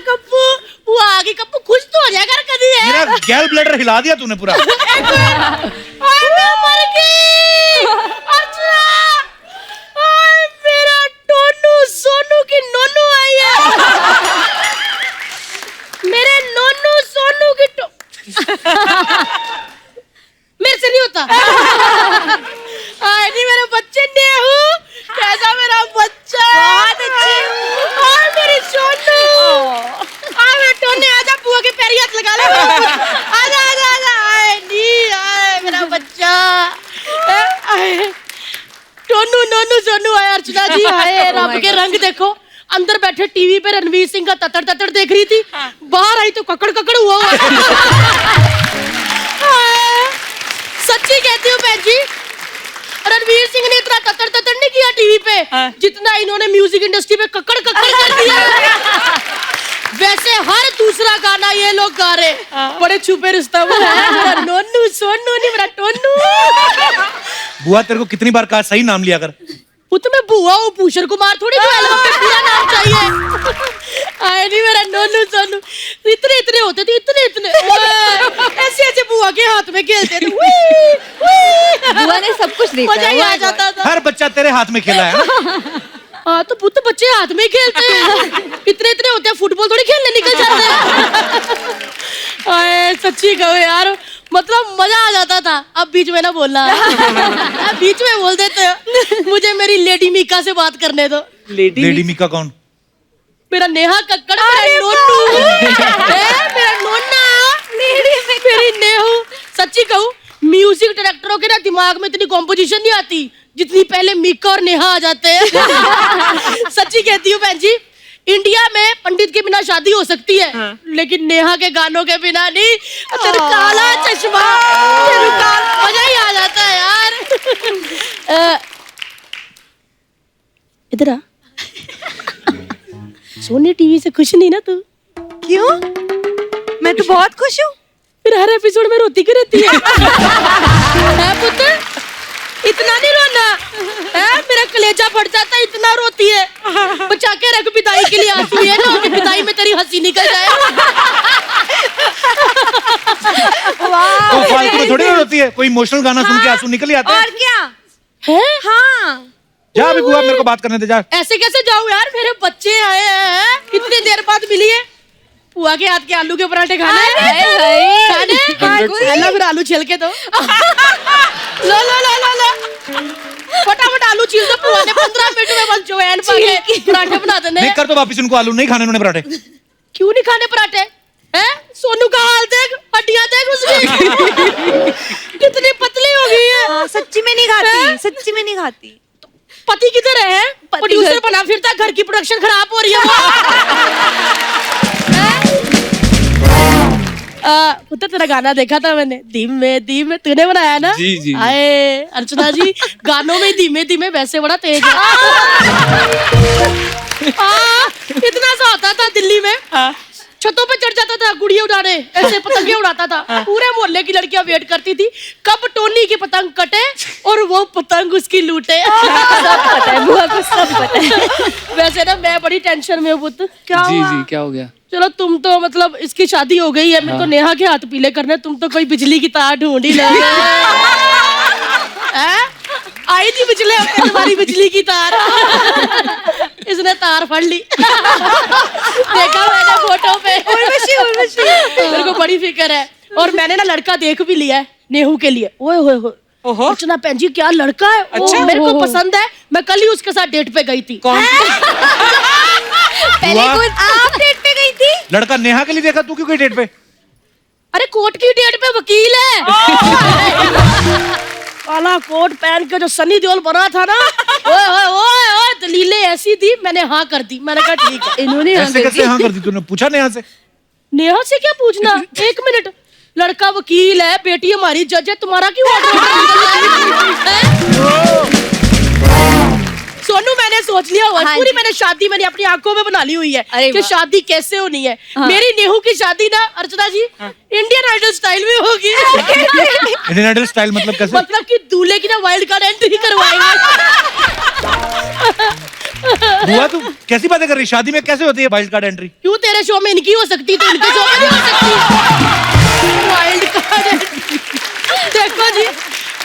कप्पू वो आगे कप्पू खुश तो हो जाएगा कभी है। मेरा गैल ब्लैडर हिला दिया तूने पूरा। मैं मर गई अर्चना। मेरा टोनू सोनू की नोनू आई है। मेरे नोनू सोनू की मेरे से नहीं होता। नहीं मेरे बच्चे नेहू कैसा मेरा बच्चा बहुत अच्छी। और मेरी सोनू मेरे टोने आजा बुआ के पैर हाथ लगा ले। आजा आजा आजा आए नी आए मेरा बच्चा। टोनू नोनू सोनू आए अर्चना जी आए। रब के रंग देखो। अंदर बैठे टीवी पे रणवीर सिंह का ततर ततर देख रही थी। बाहर आई तो ककड़ ककड़ हुआ। सच्ची कहती हूँ बहन जी रणवीर सिंह ने इतना ततर ततर नहीं किया टीवी पे जितना इन्होंने म्यूजिक इंडस्ट्री पे ककड़ ककड़ कर दिया। वैसे हर दूसरा गाना ये लोग गा रहे बड़े छुपे रिश्ता वो है। मेरा नोनू सोनू नहीं मेरा टोनू। बुआ तेरे को कितनी बार कहा सही नाम लिया कर। पुत मैं बुआ हूँ भूषण कुमार थोड़ी जो एल्बम में पूरा नाम चाहिए। आए नहीं मेरा नोनू सोनू इतने इतने होते थे इतने इतने ऐसे ऐसे बुआ के हाथ में खेलते थे। बुआ ने सब कुछ देखा मजा ही आ जाता था। हर बच्चा तेरे हाथ में खेला है ना। हाँ तो पुत बच्चे हाथ में खेलते हैं। इतने इतने होते हैं फुटबॉल थोड़ी खेलने निकल जाते हैं। सच्ची कहो यार मतलब मजा आ जाता था। अब बीच में ना बोलना। अब बीच में बोल देते हो। मुझे मेरी लेडी मीका से बात करने दो। लेडी मीका कौन? मेरा नेहा कक्कड़ मेरा नोनू मेरा नोना मेरी नेहू। सच्ची कहूँ म्यूजिक डायरेक्टरों के ना दिमाग में इतनी कॉम्पोजिशन नहीं आती जितनी पहले मीका और नेहा आ जाते हैं। सच्ची कहती हूँ बहन जी इंडिया में पंडित के बिना शादी हो सकती है लेकिन नेहा के गानों के बिना नहीं। तेरा काला चश्मा मजा ही आ जाता है यार। इधर आ। सोनी टीवी से खुश नहीं ना तू? क्यों? मैं तो बहुत खुश हूँ। फिर हर एपिसोड में रोती क्यों रहती है? पुत्र इतना नहीं रोना है। मेरा कलेजा फट जाता है इतना रोती है। बचा के रख पिताई के लिए आंसू है ना कि पिताई में तेरी हंसी निकल जाए। तो फालतू में थोड़ी ना रोती है। कोई इमोशनल गाना सुन के आंसू निकल ही आते हैं। और क्या है? हाँ जा अभी बुआ मेरे को बात करने दे जा। ऐसे कैसे जाऊँ यार मेरे बच्चे आए हैं कितनी देर बाद मिली है। बुआ के हाथ के आलू के पराठे खाने फिर आलू छिल के दो। लो लो लो लो लो फटाफट आलू छील दो। बुआ ने 15 मिनट में बस जवैन पाके पराठे बना देने। नहीं कर तो वापिस उनको आलू नहीं खाने उन्होंने पराठे। क्यों नहीं खाने पराठे? हैं सोनू का हाल देख हड्डियां देख उसकी कितनी पतली हो गई है। सच्ची में नहीं खाती सच्ची में नहीं खाती। पति किधर है? प्रोड्यूसर बना फिरता घर की प्रोडक्शन खराब हो रही है। पुत्र तेरा गाना देखा था मैंने धीमे धीमे तूने बनाया ना? जी जी आए अर्चना जी गानों में धीमे धीमे वैसे बड़ा तेज है। इतना सा होता था दिल्ली में छतों पे चढ़ जाता था गुड़िया उड़ाने ऐसे पतंगे उड़ाता था। पूरे मोहल्ले की लड़कियां वेट करती थी कब टोनी की पतंग कटे और वो पतंग उसकी लूटे। सब पता है बुआ को सब पता है। वैसे ना मैं बड़ी टेंशन में हूँ पुत्र। क्या जी जी क्या हो गया? चलो तुम तो मतलब इसकी शादी हो गई है। मैं तो नेहा के हाथ पीले करने तुम तो कोई बिजली की तार ढूंढ ही लोगे। आई थी पिछले हफ्ते तुम्हारी बिजली की तार। इसने तार फड़ ली। देखा मैंने फोटो पे। मेरे को बड़ी फिक्र है और मैंने ना लड़का देख भी लिया है नेहू के लिए। ओए होए होए अर्चना भैन जी क्या लड़का है। अच्छा? मेरे को पसंद है। मैं कल ही उसके साथ डेट पे गई थी। कौन? पहले आप डेट पे गई थी? लड़का नेहा के लिए देखा तू क्यों गई डेट पे? अरे कोर्ट की डेट पे वकील है। काला कोट पहन के जो सनी देओल बना था ना ओए ओए ओए ओए दलीलें ऐसी थी मैंने हाँ कर दी। मैंने कहा ठीक है। इन्होंने ऐसे कैसे हाँ कर दी? तूने पूछा नेहा से? नेहा से क्या पूछना? 1 मिनट लड़का वकील है बेटी हमारी जज है तुम्हारा क्यों ऑर्डर? सोनू मैंने सोच लिया हुआ पूरी मैंने शादी मैंने अपनी आंखों में बना ली हुई है कि शादी कैसे होनी है। मेरी नेहू की शादी ना अर्चना जी इंडियन आइडल स्टाइल में होगी। इंडियन आइडल स्टाइल मतलब कैसे? मतलब कि दूल्हे की ना वाइल्ड कार्ड एंट्री करवाएंगे। बुआ तू कैसी बातें कर रही, शादी में कैसे होती है वाइल्ड कार्ड एंट्री? क्यों तेरे शो में इनकी हो सकती तो इनके शो में नहीं हो सकती? Wild card entry. देखो जी,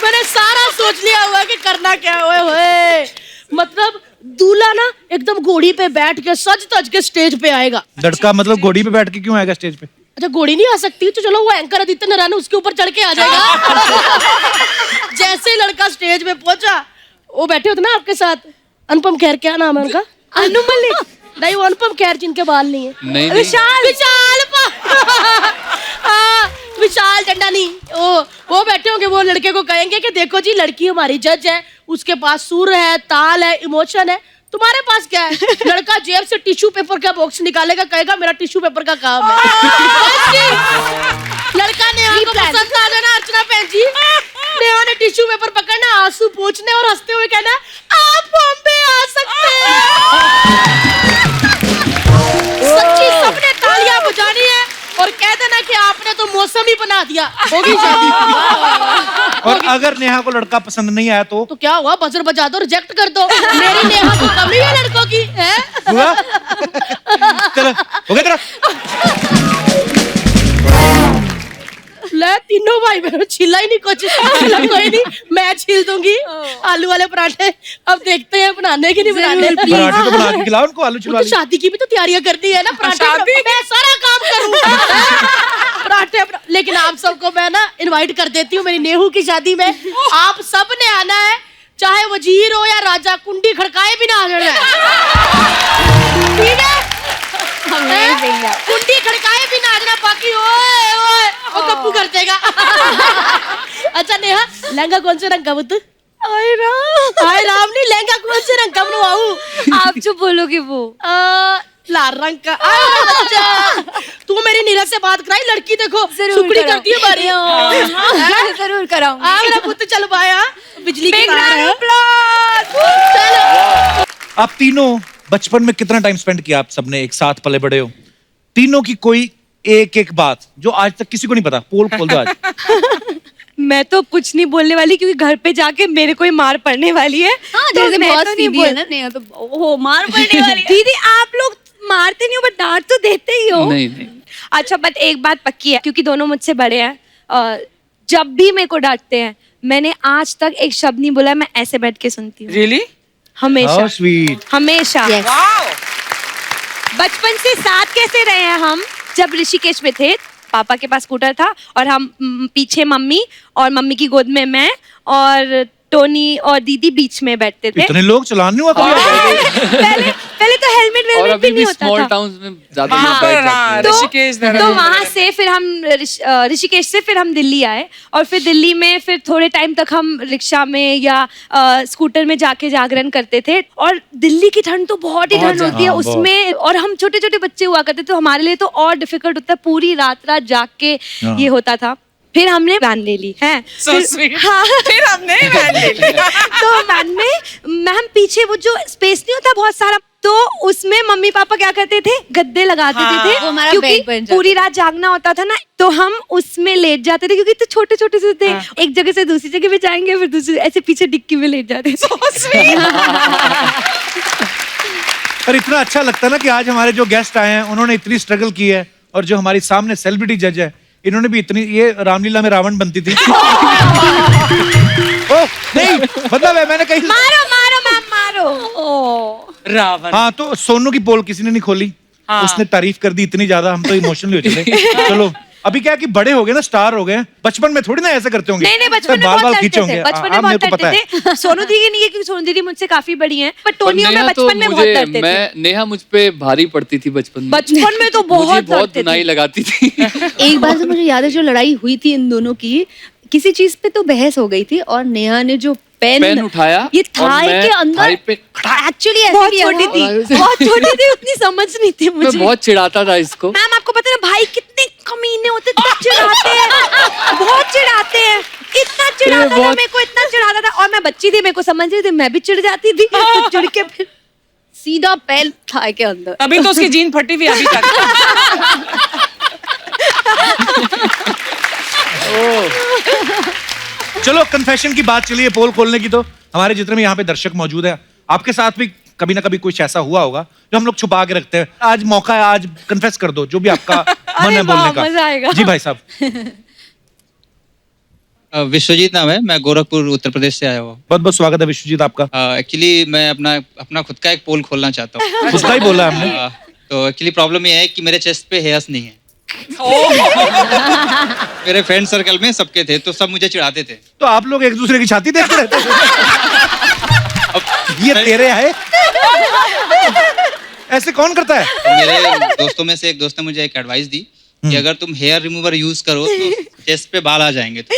मैंने सारा सोच लिया हुआ है कि करना क्या है। ओए मतलब दूल्हा ना एकदम घोड़ी पे बैठ के सज तज के स्टेज पे आएगा। लड़का मतलब घोड़ी पे बैठ के क्यों आएगा स्टेज पे? अच्छा घोड़ी नहीं आ सकती तो चलो वो एंकर आदित्य नारायण उसके ऊपर चढ़ के आ जाएगा। जैसे ही लड़का स्टेज पे पहुंचा, वो बैठे होते ना आपके साथ, अनुपम खेर, क्या नाम है उनका? अनु मलिक। नहीं, वो अनुपम खेर जिनके बाल नहीं है। नहीं विशाल हाँ, विशाल डंडानी, वो बैठे होंगे। वो लड़के को कहेंगे कि देखो जी, लड़की हमारी जज है, उसके पास सुर है, ताल है, इमोशन है, तुम्हारे पास क्या है? लड़का जेब से टिश्यू पेपर का बॉक्स निकालेगा, कहेगा मेरा टिश्यू पेपर का काम है। लड़का नेहा को पसंद आ जाना, अर्चना बहन जी, नेहा ने टिश्यू पेपर पकड़ना, आंसू पोंछने और हंसते हुए कहना आप बॉम्बे आ सकते हैं। सच्ची सबने तालियां बजानी है और कह देना कि आपने तो मौसम ही बना दिया, होगी शादी। और अगर नेहा को लड़का पसंद नहीं आया तो क्या हुआ, बजर बजा दो, रिजेक्ट कर दो। मेरी नेहा को कमी है लड़कों की है? हुआ? चलो हो गया तेरा। ले तीनों भाई बहन छिला ही नहीं कुछ। चलो कोई नहीं, मैं छील दूंगी आलू वाले पराठे। अब देखते हैं बनाने की नहीं बनाने। पराठे तो बना के खिलाओ उनको, आलू छिलवा तो शादी की भी तो तैयारियां करनी है ना। पराठे मैं सारा काम करूँ। पराठे लेकिन आप सबको मैं ना इनवाइट कर देती हूँ मेरी नेहू की शादी में। आप सब ने आना है, चाहे वजीर हो या राजा, कुंडी खड़काए भी ना आ जाना है, ठीक है? कुंडी खड़काए भी ना आ जाना, बाकी ओए ओए वो कप्पू कर देगा। अच्छा नेहा, लहंगा कौन से रंग का बुत? आए राम नहीं, लहंगा कौन से रंग का बनवाऊं? आप जो बोलोगे वो। लाल रंग का। अच्छा तू मेरी नीरज से बात कराई, लड़की देखो सुकड़ी करती है बारी। जरूर कराऊंगी। मेरा पुत्र चल पाया, बिजली की तार है। आप तीनों बचपन में कितना टाइम स्पेंड किया आप सबने एक साथ, पले बड़े हो तीनों की? कोई एक एक बात जो आज तक किसी को नहीं पता, पोल खोल दो आज। मैं तो कुछ नहीं बोलने वाली क्योंकि घर पे जाके मेरे को ही मार पड़ने वाली है। हाँ, तो जैसे मैं बहुत तो सीधी है ना नेहा, तो ओहो मार पड़ने वाली है। दीदी आप लोग मारते नहीं हो बट डांट तो देते ही हो। नहीं। अच्छा बट एक बात पक्की है, क्योंकि दोनों मुझसे बड़े हैं, जब भी मेरे को डांटते हैं मैंने आज तक एक शब्द नहीं बोला, मैं ऐसे बैठ के सुनती हूँ। Really? हमेशा। How sweet. हमेशा। Wow. बचपन से साथ कैसे रहे हैं हम? जब ऋषिकेश में थे, पापा के पास स्कूटर था और हम पीछे मम्मी और मम्मी की गोद में मैं और टोनी और दीदी बीच में बैठते थे। इतने लोग चलान नहीं हुआ कभी? पहले तो हेलमेट और वेलमेट अभी भी नहीं भी होता स्मॉल था। टाउन्स में ज्यादा हाँ, लोग बैठ जाते हैं। तो- ऋषिकेश, तो देहरादून। वहां से फिर हम ऋषिकेश से फिर हम दिल्ली आए और फिर दिल्ली में फिर थोड़े टाइम तक हम रिक्शा में या स्कूटर में जाके जागरण करते थे। और दिल्ली की ठंड तो बहुत ही ठंड होती है हाँ, उसमें, और हम छोटे छोटे बच्चे हुआ करते तो हमारे लिए तो और डिफिकल्ट होता है, पूरी रात रात जाग के हाँ। ये होता था। फिर हमने वैन ले ली है। So sweet. हाँ। फिर हमने van ले ली। तो वैन में मैम पीछे वो जो स्पेस नहीं होता बहुत सारा, तो उसमें मम्मी पापा क्या करते थे, गद्दे लगा देते थे। वो हमारा क्योंकि बेड बन जाता पूरी रात जागना होता था ना, तो हम उसमें लेट जाते थे क्योंकि तो छोटे छोटे से थे। एक जगह से दूसरी जगह पे जाएंगे, फिर दूसरी ऐसे पीछे डिक्की में लेट जाते थे। So sweet. पर इतना अच्छा लगता है ना कि आज हमारे जो गेस्ट आए हैं उन्होंने इतनी स्ट्रगल की है, और जो हमारी सामने सेलिब्रिटी जज है इन्होंने भी इतनी, ये रामलीला में रावण बनती थी। ओह नहीं, मतलब है मैंने कहीं मारो मारो मैम मारो। रावण। हाँ, तो सोनू की पोल किसी ने नहीं खोली, हाँ। उसने तारीफ कर दी इतनी ज्यादा, हम तो इमोशनल हो चले। चलो अभी क्या है कि बड़े हो गए ना, स्टार हो गए, बचपन में थोड़ी ना ऐसे करते होंगे। नहीं बचपन में बाल बहुत बाल लड़ते खींचे थे, होंगे। बचपन में हाँ, मेरे बहुत को पता है। लड़ते थे। सोनू दीदी नहीं है क्योंकि सोनू दीदी मुझसे काफी बड़ी हैं, पर पर टोनियो में नेहा तो बचपन में बहुत लड़ते थे। नेहा मुझ पे भारी पड़ती थी बचपन में। बचपन में तो मुझे बहुत बहुत लड़ते धुनाई थे। लगाती थी। एक बार तो मुझे याद है जो लड़ाई हुई थी इन दोनों की, किसी चीज पे तो बहस हो गई थी और नेहा ने जो पेन उठाया ये और थाई मैं के अंदर थाई पे एक्चुअली ऐसे बहुत किया छोटी था। थी, बहुत छोटी थी, उतनी समझ नहीं थी मैं मुझे। बहुत चिढ़ाता था इसको। मैम आपको पता है ना भाई कितने कमीने होते हैं, इतना चिढ़ाते हैं, बहुत चिढ़ाते हैं, इतना चिढ़ाता था बहुत- मेरे को, इतना चिढ़ाता था। और मैं बच्ची थी, मेरे को समझ नहीं थी, मैं भी चिढ़ जाती थी, तो चिढ़ के फिर सीधा पैर थाई के अंदर। तभी तो उसकी जीन फटी हुई अभी तक। चलो कन्फेशन की बात चलिए, पोल खोलने की। तो हमारे जितने भी यहाँ पे दर्शक मौजूद हैं, आपके साथ भी कभी ना कभी कुछ ऐसा हुआ होगा जो हम लोग छुपा के रखते हैं। आज मौका है, आज कन्फेस कर दो जो भी आपका मन है बोलने का। मजा आएगा। जी भाई साहब। विश्वजीत नाम है, मैं गोरखपुर उत्तर प्रदेश से आया हुआ। बहुत बहुत स्वागत है विश्वजीत आपका। एक्चुअली मैं अपना खुद का एक पोल खोलना चाहता हूँ। उसका ही बोला हमने। तो एक्चुअली प्रॉब्लम ये है कि मेरे चेस्ट पे हेयर्स नहीं है। मेरे फ्रेंड सर्कल में सबके थे, तो सब मुझे चिढ़ाते थे। तो आप लोग एक दूसरे की छाती देखते रहते थे? अब ये तेरे है? ऐसे कौन करता है? तो मेरे दोस्तों में से एक दोस्त ने मुझे एक एडवाइस दी कि अगर तुम हेयर रिमूवर यूज करो तो चेस्ट पे बाल आ जाएंगे। तो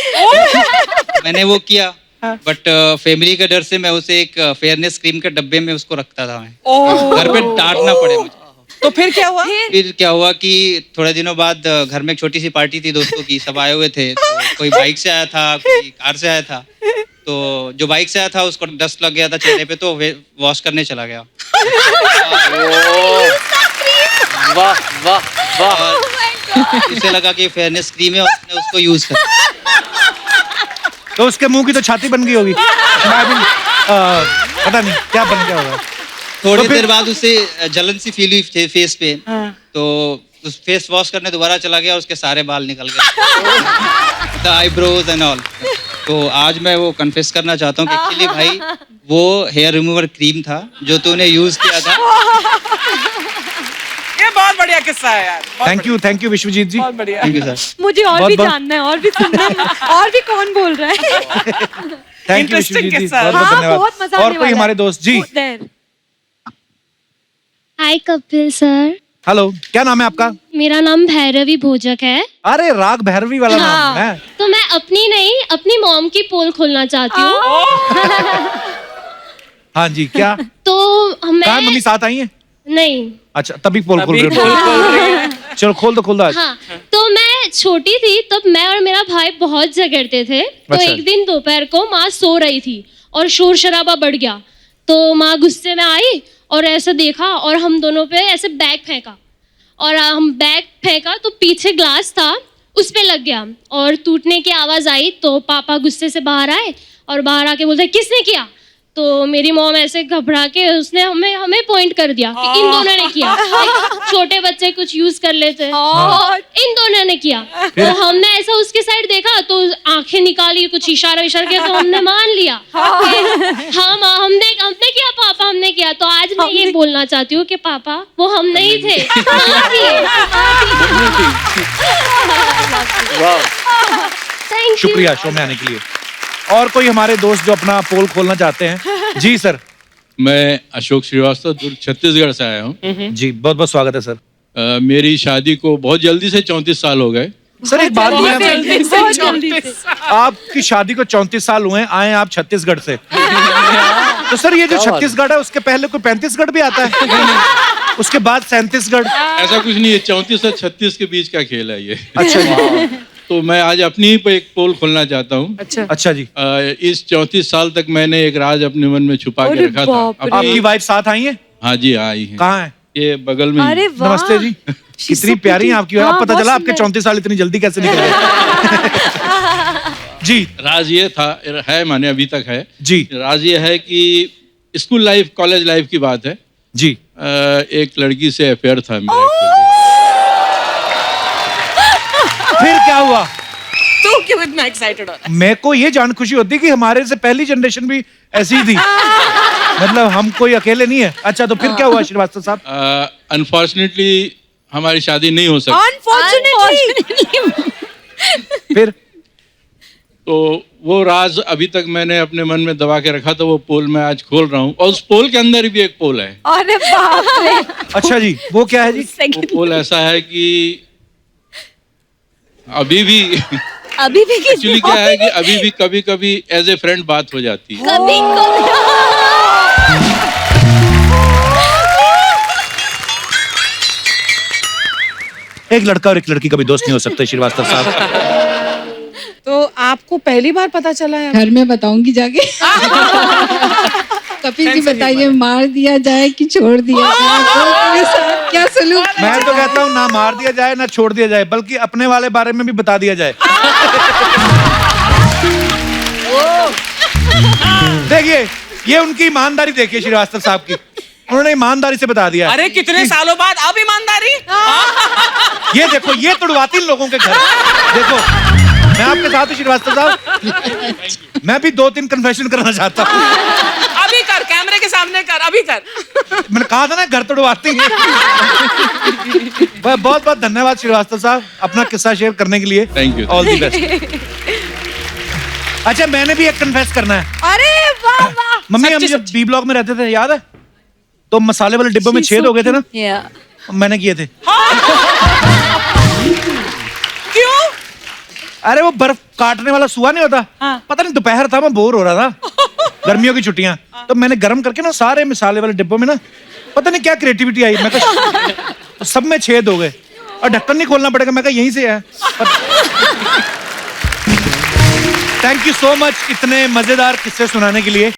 मैंने वो किया, बट फैमिली के डर से मैं उसे एक फेयरनेस क्रीम के डब्बे में उसको रखता था। मैं घर पे डांटना पड़े मुझे। तो फिर क्या हुआ? फिर क्या हुआ कि थोड़े दिनों बाद घर में एक छोटी सी पार्टी थी दोस्तों की, सब आए हुए थे। तो कोई बाइक से आया था, कोई कार से आया था। तो जो बाइक से आया था उसको डस्ट लग गया था चेहरे पे, तो वॉश करने चला गया। वाह वाह वाह। और इसे लगा कि फेयरनेस क्रीम है, उसने उसको यूज कर। तो उसके मुंह की तो छाती बन गई होगी। मैं भी, पता नहीं क्या बन गया होगा। थोड़ी तो फिर- देर बाद उसे जलन सी फील हुई फेस पे। तो उस फेस वॉश करने दोबारा चला गया, उसके सारे बाल निकल गए, द आईब्रोज एंड ऑल। तो आज मैं वो कन्फेस करना चाहता हूँ कि एक्चुअली भाई वो हेयर रिमूवर क्रीम था जो तूने यूज किया था। ये बहुत बढ़िया किस्सा है यार। थैंक यू विश्वजीत जी। बहुत बढ़िया। Thank you sir. मुझे और बहुत- भी बहुत- जानना है, और भी सुनना है, और भी कौन बोल रहा है। थैंक यू Interesting विश्वजीत जी, किस्सा है। बहुत बहुत हाँ, धन्यवाद। बहुत मजा और आने कोई वाला हमारे है। दोस्त जी। There. Hi Kapil sir, hello, क्या नाम है आपका? मेरा नाम भैरवी भोजक है। अरे राग भैरवी वाला नाम है। तो मैं अपनी नहीं, अपनी मॉम की पोल खोलना चाहती हूँ। हाँ जी, क्या तो कहाँ मम्मी मैं साथ आई है? नहीं, अच्छा, तभी पोल खोल अभी रहे पोल हो। खोल रही है। चलो खोल दो आज। हाँ, तो मैं छोटी थी तब मैं और मेरा भाई बहुत झगड़ते थे। तो अच्छा। एक दिन दोपहर को माँ सो रही थी और शोर शराबा बढ़ गया। तो माँ गुस्से में आई और ऐसे देखा और हम दोनों पे ऐसे बैग फेंका, और हम बैग फेंका तो पीछे ग्लास था उस पे लग गया और टूटने की आवाज आई। तो पापा गुस्से से बाहर आए और बाहर आके बोलते किसने किया? तो मेरी मॉम ऐसे घबरा के उसने हमें पॉइंट कर दिया कि इन दोनों ने किया। छोटे बच्चे कुछ यूज कर लेते हैं, इन दोनों ने किया। तो हमने ऐसा उसके साइड देखा तो आंखें निकाली, कुछ इशारा किया, तो हमने मान लिया कि हाँ माँ हमने किया, पापा हमने किया। तो आज मैं ये बोलना चाहती हूँ कि पापा वो हम नहीं थे, माँ थी। वाह। Thank you. शुक्रिया शो में आने के लिए। और कोई हमारे दोस्त जो अपना पोल खोलना चाहते हैं? जी सर। मैं अशोक श्रीवास्तव दुर्ग छत्तीसगढ़ से आया हूँ। जी, बहुत बहुत स्वागत है सर। मेरी शादी को बहुत जल्दी से 34 साल हो गए। सर एक बात बहुत मैं, जल्दी से, बहुत जल्दी से। आपकी शादी को 34 साल हुए, आए आप छत्तीसगढ़ से। तो सर ये जो छत्तीसगढ़ है उसके पहले कोई 35गढ़ भी आता है? उसके बाद 37गढ़? ऐसा कुछ नहीं है, 34 से 36 के बीच का खेल है ये। अच्छा जी। तो मैं आज अपनी ही पे एक पोल खोलना चाहता हूँ। अच्छा जी। इस 34 साल तक मैंने एक राज अपने मन में छुपा के अरे रखा था। बाप रे। आपकी वाइफ साथ आई है? हाँ जी, आई है। कहाँ है? ये बगल में ही। अरे वाह। नमस्ते जी। कितनी प्यारी है आपकी वाइफ। हाँ, अब पता बहुत चला आपके सुंदर। 34 साल इतनी जल्दी कैसे निकल गए। जी राज ये था, है माने अभी तक है। जी राज ये है कि स्कूल लाइफ, कॉलेज लाइफ की बात है। जी। एक लड़की से अफेयर था मेरा actually। फिर क्या हुआ? तू क्यों इतना एक्साइटेड हो रहा मेरे को ये जान खुशी होती कि हमारे से पहली जनरेशन भी ऐसी ही थी। मतलब हम कोई अकेले नहीं है। अच्छा, तो फिर क्या हुआ श्रीवास्तव साहब? अनफॉर्चुनेटली हमारी शादी नहीं हो सकती। Unfortunately. फिर तो वो राज अभी तक मैंने अपने मन में दबा के रखा था, वो पोल मैं आज खोल रहा हूँ। और उस पोल के अंदर भी एक पोल है। अरे बाप रे। अच्छा जी, वो क्या है जी? वो पोल ऐसा है कि अभी भी एक्चुअली क्या है कि अभी भी कभी कभी एज ए फ्रेंड बात हो जाती है। कभी एक लड़का और एक लड़की कभी दोस्त नहीं हो सकते श्रीवास्तव साहब। तो आपको पहली बार पता चला है? घर में बताऊंगी जाके। कपिल जी बताइए, मार दिया जाए कि छोड़ दिया जाए? मेरे साथ क्या सलूक? मैं तो कहता हूँ ना मार दिया जाए ना छोड़ दिया जाए, बल्कि अपने वाले बारे में भी बता दिया जाए। देखिए, ये उनकी ईमानदारी देखिए श्रीवास्तव साहब की। उन्होंने ईमानदारी से बता दिया। अरे कितने सालों बाद अब ईमानदारी। ये देखो, ये तुड़वाती लोगों के घर। देखो, मैं आपके साथ हूँ श्रीवास्तव साहब। मैं भी 2-3 कन्फेशन करना चाहता हूँ। अभी कर, कैमरे के सामने कर, अभी कर। मैंने कहा था ना, घर तुड़वाती हैं। बहुत बहुत धन्यवाद श्रीवास्तव साहब, अपना किस्सा शेयर करने के लिए। Thank you. All the best. अच्छा, मैंने भी एक कन्फेस करना है। अरे वाह वाह। मम्मी, हम जब बी ब्लॉक में रहते थे, याद है? तो मसाले वाले डिब्बों में छेद हो गए थे ना, मैंने किए थे। क्यों? अरे वो बर्फ काटने वाला सुआ नहीं होता, पता नहीं दोपहर था, मैं बोर हो रहा था, गर्मियों की छुट्टियां, तो मैंने गर्म करके ना सारे मसाले वाले डिब्बों में ना, पता नहीं क्या क्रिएटिविटी आई, मैं तो सब में छेद हो गए और ढक्कन नहीं खोलना पड़ेगा, मैं कहा यहीं से है। थैंक यू सो मच इतने मजेदार किस्से सुनाने के लिए।